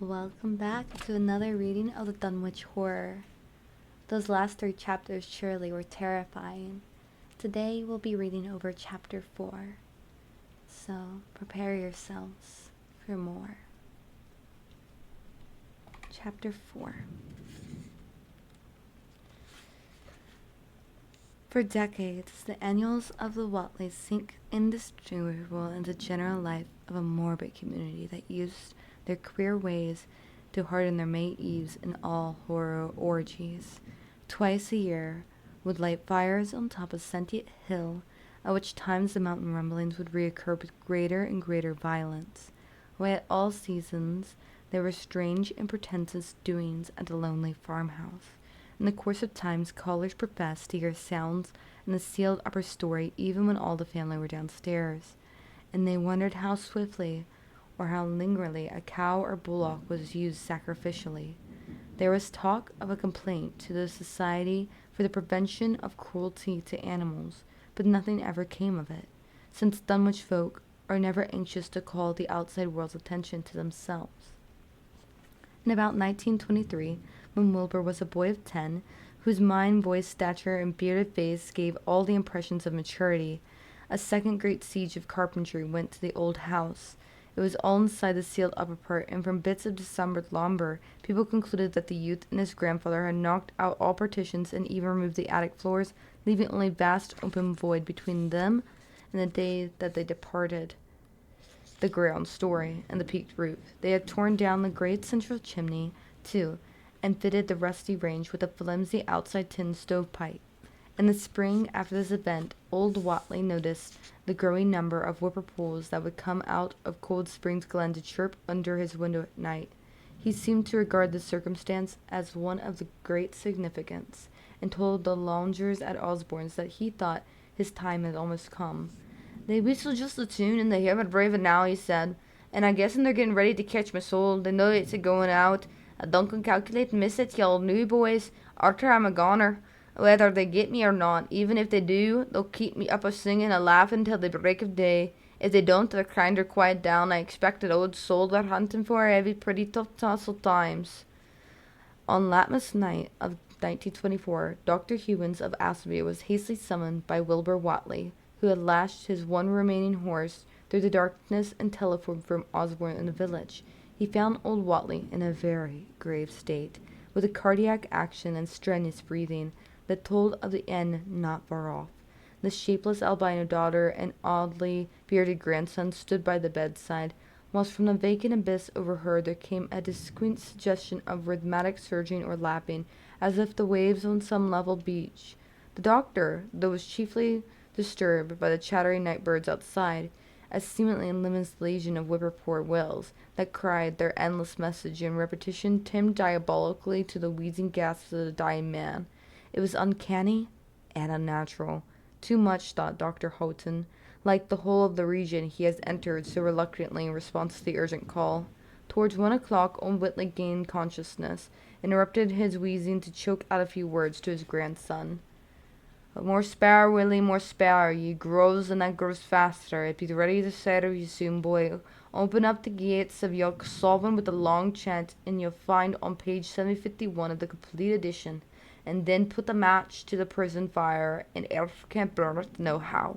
Welcome back to another reading of the Dunwich Horror. Those last 3 chapters surely were terrifying. Today we'll be reading over chapter 4. So prepare yourselves for more. Chapter 4. For decades, the annuals of the Watleys sink indistinguishable in the general life of a morbid community that used their queer ways to harden their May Eves in all horror orgies. Twice a year would light fires on top of Sentient Hill, at which times the mountain rumblings would reoccur with greater and greater violence. While at all seasons there were strange and portentous doings at the lonely farmhouse. In the course of time, callers professed to hear sounds in the sealed upper story even when all the family were downstairs, and they wondered how swiftly or how lingeringly a cow or bullock was used sacrificially. There was talk of a complaint to the Society for the Prevention of Cruelty to Animals, but nothing ever came of it, since Dunwich folk are never anxious to call the outside world's attention to themselves. In about 1923, when Wilbur was a boy of 10, whose mind, voice, stature, and bearded face gave all the impressions of maturity, a second great siege of carpentry went to the old house. It was all inside the sealed upper part, and from bits of dismembered lumber, people concluded that the youth and his grandfather had knocked out all partitions and even removed the attic floors, leaving only vast open void between them and the day that they departed the ground story and the peaked roof. They had torn down the great central chimney, too, and fitted the rusty range with a flimsy outside tin stovepipe. In the spring after this event, old Watley noticed the growing number of whippoorwills that would come out of Cold Springs Glen to chirp under his window at night. He seemed to regard this circumstance as one of the great significance, and told the loungers at Osborne's that he thought his time had almost come. "They whistle just the tune, and they haven't brave it now," he said, "and I guess'n they're getting ready to catch my soul. They know it's a-going out. I don't can calculate miss it, y'all new boys, arter I'm a goner. Whether they get me or not, even if they do, they'll keep me up a-singing, a-laughing till the break of day. If they don't, they're kinder quiet down. I expect that old soul they're hunting for have pretty tough tussle times." On Latmas night of 1924, Dr. Hewins of Appleby was hastily summoned by Wilbur Watley, who had lashed his one remaining horse through the darkness and telephoned from Osborne in the village. He found old Watley in a very grave state, with a cardiac action and strenuous breathing that told of the end not far off. The shapeless albino daughter and oddly bearded grandson stood by the bedside, whilst from the vacant abyss overhead there came a distinct suggestion of rhythmic surging or lapping, as if the waves on some level beach. The doctor, though, was chiefly disturbed by the chattering night birds outside, a seemingly limitless legion of whippoorwills that cried their endless message in repetition, timed diabolically to the wheezing gasps of the dying man. It was uncanny and unnatural. Too much, thought Dr. Houghton, like the whole of the region he has entered so reluctantly in response to the urgent call. Towards 1 o'clock, old Whitley gained consciousness, interrupted his wheezing to choke out a few words to his grandson. "More spare, Willie, more spare. Ye grows, and that grows faster. It be ready to settle you soon, boy. Open up the gates of your sovereign with a long chant, and you'll find on page 751 of the complete edition, and then put the match to the prison fire, and earth can't burn it nohow."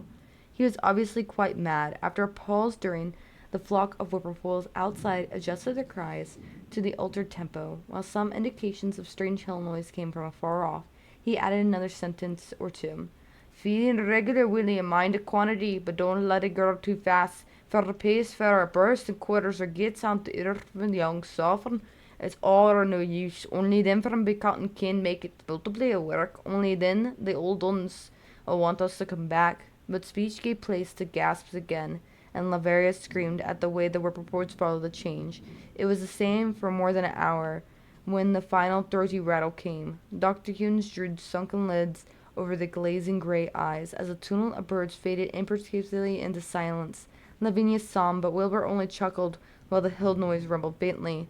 He was obviously quite mad. After a pause during the flock of whippoorwills outside adjusted their cries to the altered tempo, while some indications of strange hill noise came from afar off, he added another sentence or two. "Feeding regular, Willie, and mind the quantity, but don't let it grow too fast, for the pace for a burst and quarters or gets on the earth when the young sovereign. It's all or no use. Only them from big cotton can make it multiply a work. Only then the old uns want us to come back." But speech gave place to gasps again, and Lavaria screamed at the way the whippoorwills followed the change. It was the same for more than an hour, when the final throaty rattle came. Dr. Hewins drew sunken lids over the glazing grey eyes, as the tumult of birds faded imperceptibly into silence. Lavinia sobbed, but Wilbur only chuckled, while the hill noise rumbled faintly.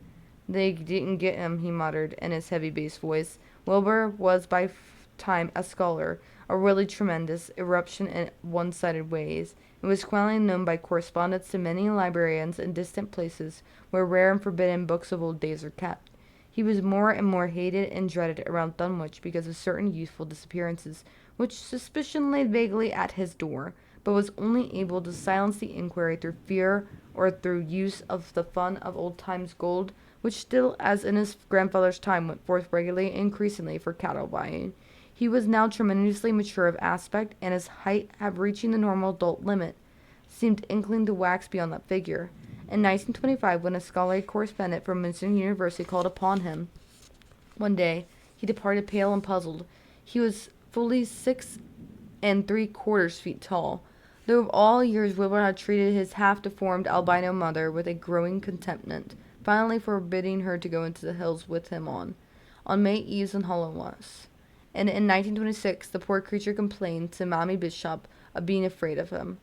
"They didn't get him," he muttered, in his heavy bass voice. Wilbur was by time a scholar, a really tremendous eruption in one-sided ways, and was quietly known by correspondence to many librarians in distant places where rare and forbidden books of old days are kept. He was more and more hated and dreaded around Dunwich because of certain youthful disappearances, which suspicion laid vaguely at his door, but was only able to silence the inquiry through fear or through use of the fund of old times gold, which still, as in his grandfather's time, went forth regularly and increasingly for cattle buying. He was now tremendously mature of aspect, and his height, have reaching the normal adult limit, seemed inclined to wax beyond that figure. In 1925, when a scholarly correspondent from Princeton University called upon him one day, he departed pale and puzzled. He was fully 6 3/4 feet tall, though of all years Wilbur had treated his half-deformed albino mother with a growing contentment, finally forbidding her to go into the hills with him on May Eves and Hallowmas. And in 1926 the poor creature complained to Mammy Bishop of being afraid of him.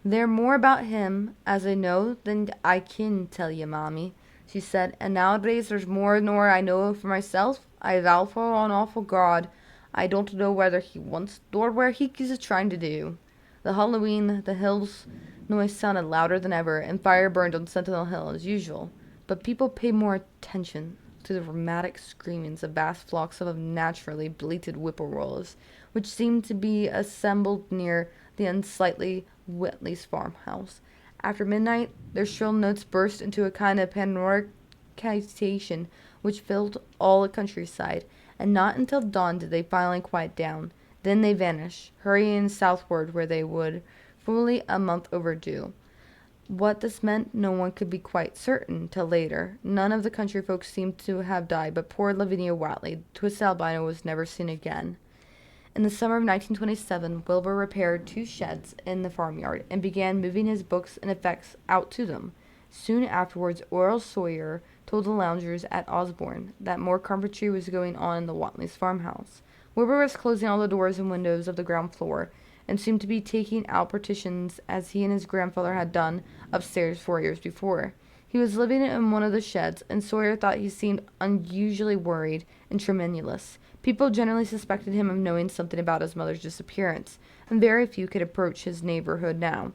"They're more about him, as I know, than I kin tell ye, Mammy," she said, "and nowadays there's more nor I know for myself. I vow for an awful God, I don't know whether he wants nor where he's a-trying to do." The Halloween, the hills noise sounded louder than ever, and fire burned on Sentinel Hill as usual. But people paid more attention to the dramatic screamings of vast flocks of unnaturally bleated whippoorwills, which seemed to be assembled near the unsightly Whitley's farmhouse. After midnight, their shrill notes burst into a kind of panoramic citation which filled all the countryside, and not until dawn did they finally quiet down. Then they vanished, hurrying southward where they would, fully a month overdue. What this meant, no one could be quite certain till later. None of the country folks seemed to have died, but poor Lavinia Watley, the twisted albino, was never seen again. In the summer of 1927, Wilbur repaired 2 sheds in the farmyard, and began moving his books and effects out to them. Soon afterwards, Earl Sawyer told the loungers at Osborne that more carpentry was going on in the Watleys' farmhouse. Wilbur was closing all the doors and windows of the ground floor, and seemed to be taking out partitions as he and his grandfather had done upstairs 4 years before. He was living in one of the sheds, and Sawyer thought he seemed unusually worried and tremulous. People generally suspected him of knowing something about his mother's disappearance, and very few could approach his neighborhood now.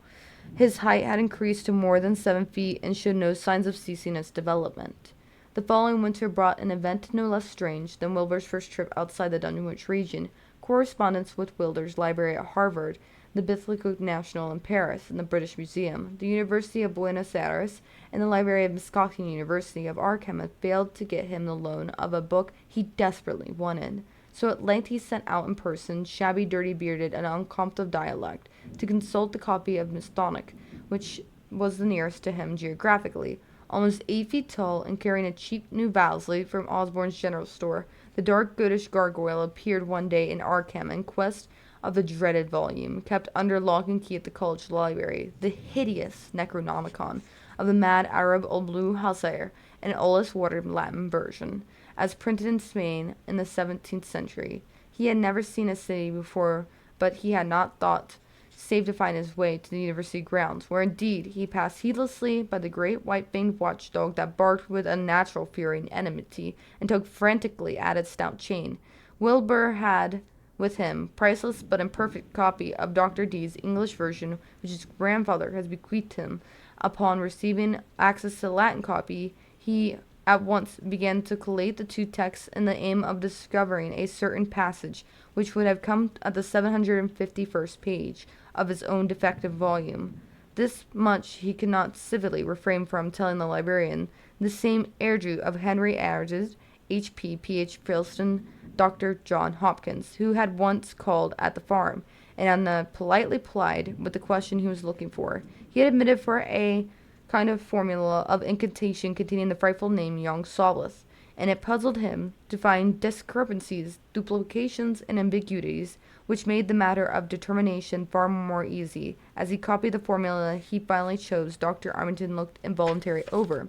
His height had increased to more than 7 feet and showed no signs of ceasing its development. The following winter brought an event no less strange than Wilbur's first trip outside the Dunwich region: correspondence with Wilbur's library at Harvard, the Bibliothèque Nationale in Paris, and the British Museum. The University of Buenos Aires and the library of Muscatine University of Arkham had failed to get him the loan of a book he desperately wanted. So at length he sent out in person, shabby, dirty-bearded, and uncouth of dialect, to consult the copy of Masonic, which was the nearest to him geographically. Almost 8 feet tall, and carrying a cheap new Bowsley from Osborne's general store, the dark goatish gargoyle appeared one day in Arkham in quest of the dreaded volume, kept under lock and key at the college library, the hideous Necronomicon of the mad Arab old blue Hussar, an oldest watered Latin version, as printed in Spain in the 17th century. He had never seen a city before, but he had not thought save to find his way to the university grounds, where indeed he passed heedlessly by the great white-fanged watchdog that barked with unnatural fury and enmity, and tugged frantically at its stout chain. Wilbur had with him priceless but imperfect copy of Dr. Dee's English version, which his grandfather has bequeathed him. Upon receiving access to the Latin copy, he at once began to collate the 2 texts in the aim of discovering a certain passage which would have come at the 751st page of his own defective volume. This much he could not civilly refrain from telling the librarian, the same Airdrie of Henry Ayres, H.P., Ph. Philston, Dr. John Hopkins, who had once called at the farm, and politely plied with the question he was looking for. He had admitted for a kind of formula of incantation containing the frightful name Young Solace, and it puzzled him to find discrepancies, duplications, and ambiguities, which made the matter of determination far more easy. As he copied the formula he finally chose, Dr. Armington looked involuntarily over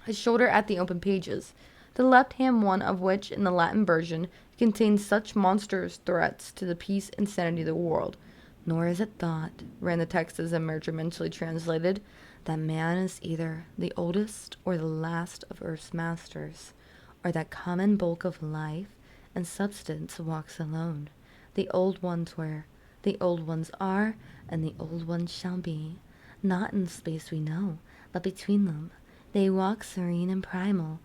his shoulder at the open pages, the left-hand one of which, in the Latin version, contained such monstrous threats to the peace and sanity of the world. "Nor is it thought," ran the text as emergently translated, "that man is either the oldest or the last of earth's masters, or that common bulk of life and substance walks alone. The old ones were, the old ones are, and the old ones shall be. Not in space we know, but between them. They walk serene and primal,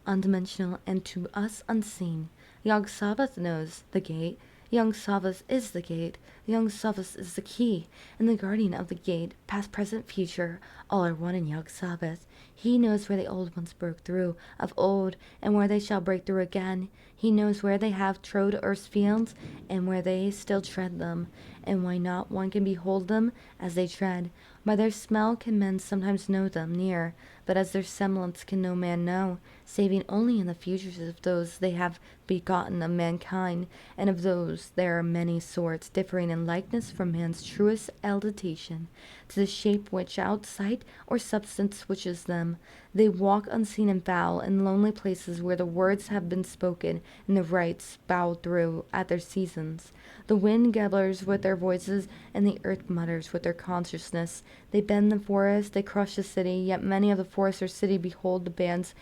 undimensional and to us unseen. Young Sabbath knows the gate. Young Sabbath is the gate. Young Sabbath is the key, and the guardian of the gate, past, present, future, all are one in Young Sabbath. He knows where the old ones broke through of old, and where they shall break through again. He knows where they have trod earth's fields, and where they still tread them, and why not one can behold them as they tread. By their smell can men sometimes know them near, but as their semblance can no man know, saving only in the futures of those they have begotten of mankind, and of those there are many sorts, differing in likeness from man's truest elditation, to the shape which outsight or substance switches them. They walk unseen and foul in lonely places where the words have been spoken, and the rites bowed through at their seasons. The wind gabblers with their voices, and the earth mutters with their consciousness. They bend the forest, they crush the city, yet many of the forest or city behold the bands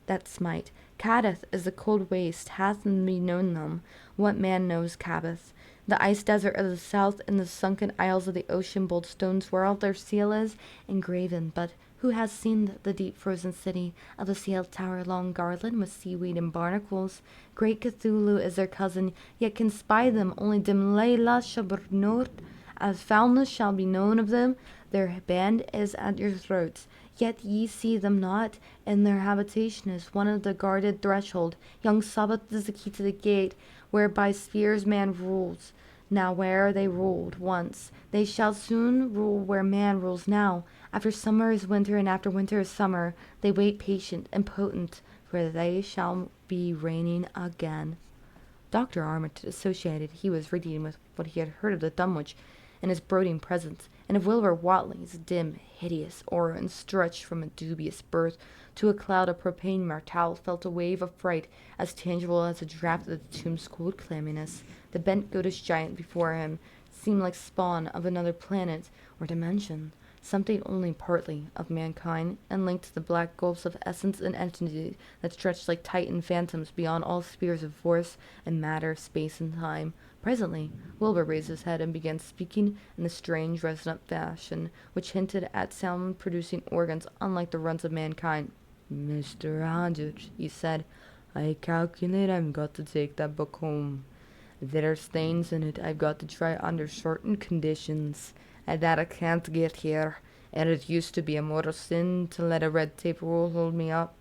that smite. Cadath is the cold waste, hath be known them. What man knows Cadath? The ice desert of the south, and the sunken isles of the ocean, bold stones where all their seal is engraven, but who has seen the deep frozen city of the sealed tower, long garland with seaweed and barnacles? Great Cthulhu is their cousin, yet can spy them only dim Layla Shabernort. As foulness shall be known of them, their band is at your throats, yet ye see them not, and their habitation is one of the guarded threshold. Young Sabbath is the key to the gate, whereby spheres man rules. Now where they ruled once, they shall soon rule where man rules now. After summer is winter, and after winter is summer. They wait patient and potent, for they shall be reigning again. Dr. Armitage associated he was reading with what he had heard of the Dunwich and his brooding presence, and of Wilbur Whatley's dim, hideous aura, and stretched from a dubious birth to a cloud of profane mortal, felt a wave of fright as tangible as a draught of the tomb's cold clamminess. The bent goatish giant before him seemed like spawn of another planet or dimension, something only partly of mankind, and linked to the black gulfs of essence and entity that stretched like titan phantoms beyond all spheres of force and matter, space and time. Presently, Wilbur raised his head and began speaking in a strange, resonant fashion, which hinted at sound-producing organs unlike the runs of mankind. "Mr. Rogers," he said, "I calculate I've got to take that book home. There's things in it I've got to try under certain conditions, and that I can't get here, and it used to be a mortal sin to let a red tape rule hold me up.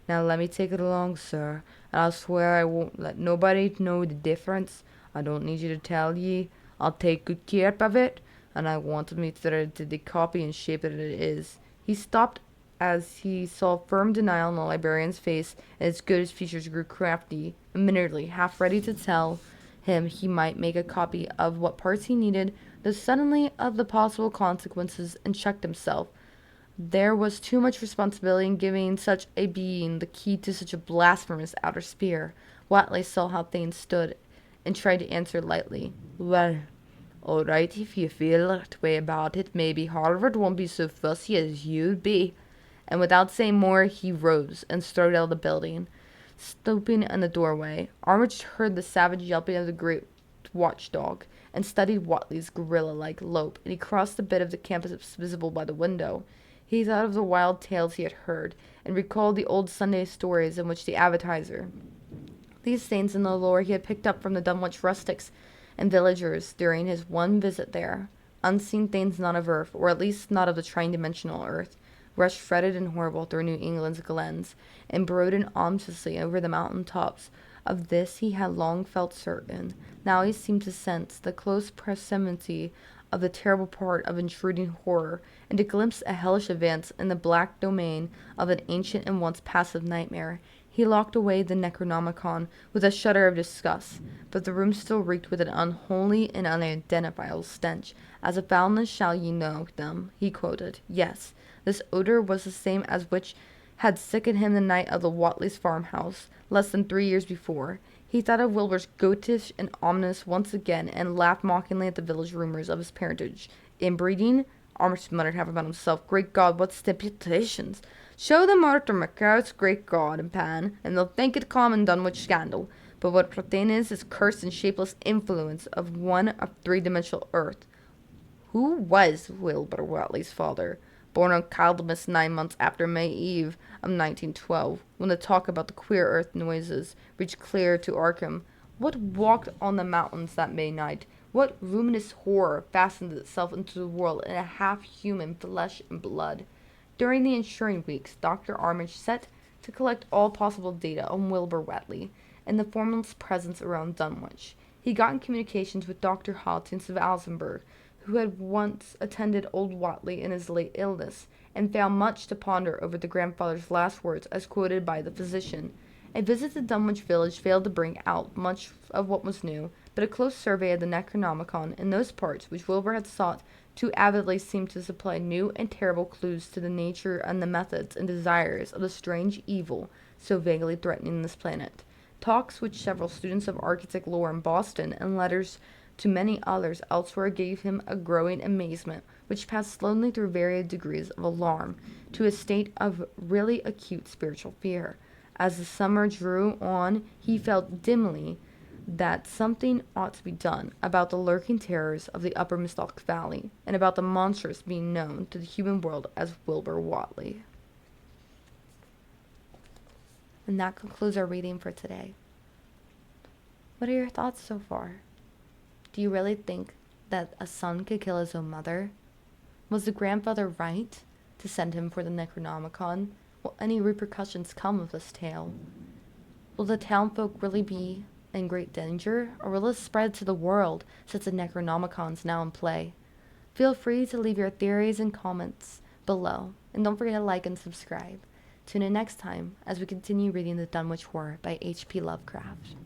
Now let me take it along, sir, and I'll swear I won't let nobody know the difference. I don't need you to tell ye. I'll take good care of it, and I want me to the copy and shape that it is." He stopped as he saw firm denial in the librarian's face, and his goatish features grew crafty, admittedly half ready to tell him he might make a copy of what parts he needed, though suddenly of the possible consequences, and checked himself. There was too much responsibility in giving such a being the key to such a blasphemous outer sphere. Whatley saw how things stood, and tried to answer lightly. "Well, all right, if you feel that way about it, maybe Harvard won't be so fussy as you'd be." And without saying more, he rose and strode out of the building. Stooping in the doorway, Armitage heard the savage yelping of the great watchdog, and studied Whatley's gorilla-like lope, and he crossed the bit of the campus visible by the window. He thought of the wild tales he had heard, and recalled the old Sunday stories in which the advertiser. These things in the lore he had picked up from the Dunwich rustics and villagers during his one visit there. Unseen things not of earth, or at least not of the tri-dimensional earth, rushed fretted and horrible through New England's glens, and brooded ominously over the mountain tops. Of this he had long felt certain. Now he seemed to sense the close proximity of the terrible part of intruding horror, and to glimpse a hellish advance in the black domain of an ancient and once passive nightmare. He locked away the Necronomicon with a shudder of disgust, but the room still reeked with an unholy and unidentifiable stench. "As a foulness shall ye know them," he quoted. Yes, this odor was the same as which had sickened him the night of the Whatley's farmhouse, less than 3 years before. He thought of Wilbur's goatish and ominous once again, and laughed mockingly at the village rumors of his parentage. "Inbreeding?" Armitage muttered half about himself. "Great God, what stipulations! Show them Arthur McCart's Great God and Pan, and they'll think it common Dunwich scandal. but what Protein is cursed and shapeless influence of one of three-dimensional Earth. Who was Wilbur Watley's father? Born on Caldmus 9 months after May Eve of 1912, when the talk about the queer earth noises reached clear to Arkham. What walked on the mountains that May night? What luminous horror fastened itself into the world in a half-human flesh and blood? During the ensuing weeks, Dr. Armitage set to collect all possible data on Wilbur Watley and the formless presence around Dunwich. He got in communications with Dr. Hawkins of Alsenburg, who had once attended old Watley in his late illness, and found much to ponder over the grandfather's last words as quoted by the physician. A visit to Dunwich village failed to bring out much of what was new, but a close survey of the Necronomicon in those parts which Wilbur had sought too avidly seemed to supply new and terrible clues to the nature and the methods and desires of the strange evil so vaguely threatening this planet. Talks which several students of architect lore in Boston and letters to many others elsewhere gave him a growing amazement, which passed slowly through varied degrees of alarm to a state of really acute spiritual fear. As the summer drew on, he felt dimly that something ought to be done about the lurking terrors of the upper Mistalk Valley, and about the monsters being known to the human world as Wilbur Watley. And that concludes our reading for today. What are your thoughts so far? Do you really think that a son could kill his own mother? Was the grandfather right to send him for the Necronomicon? Will any repercussions come of this tale? Will the townfolk really be in great danger, or will it spread to the world since the Necronomicon is now in play? Feel free to leave your theories and comments below, and don't forget to like and subscribe. Tune in next time as we continue reading the Dunwich Horror by H.P. Lovecraft.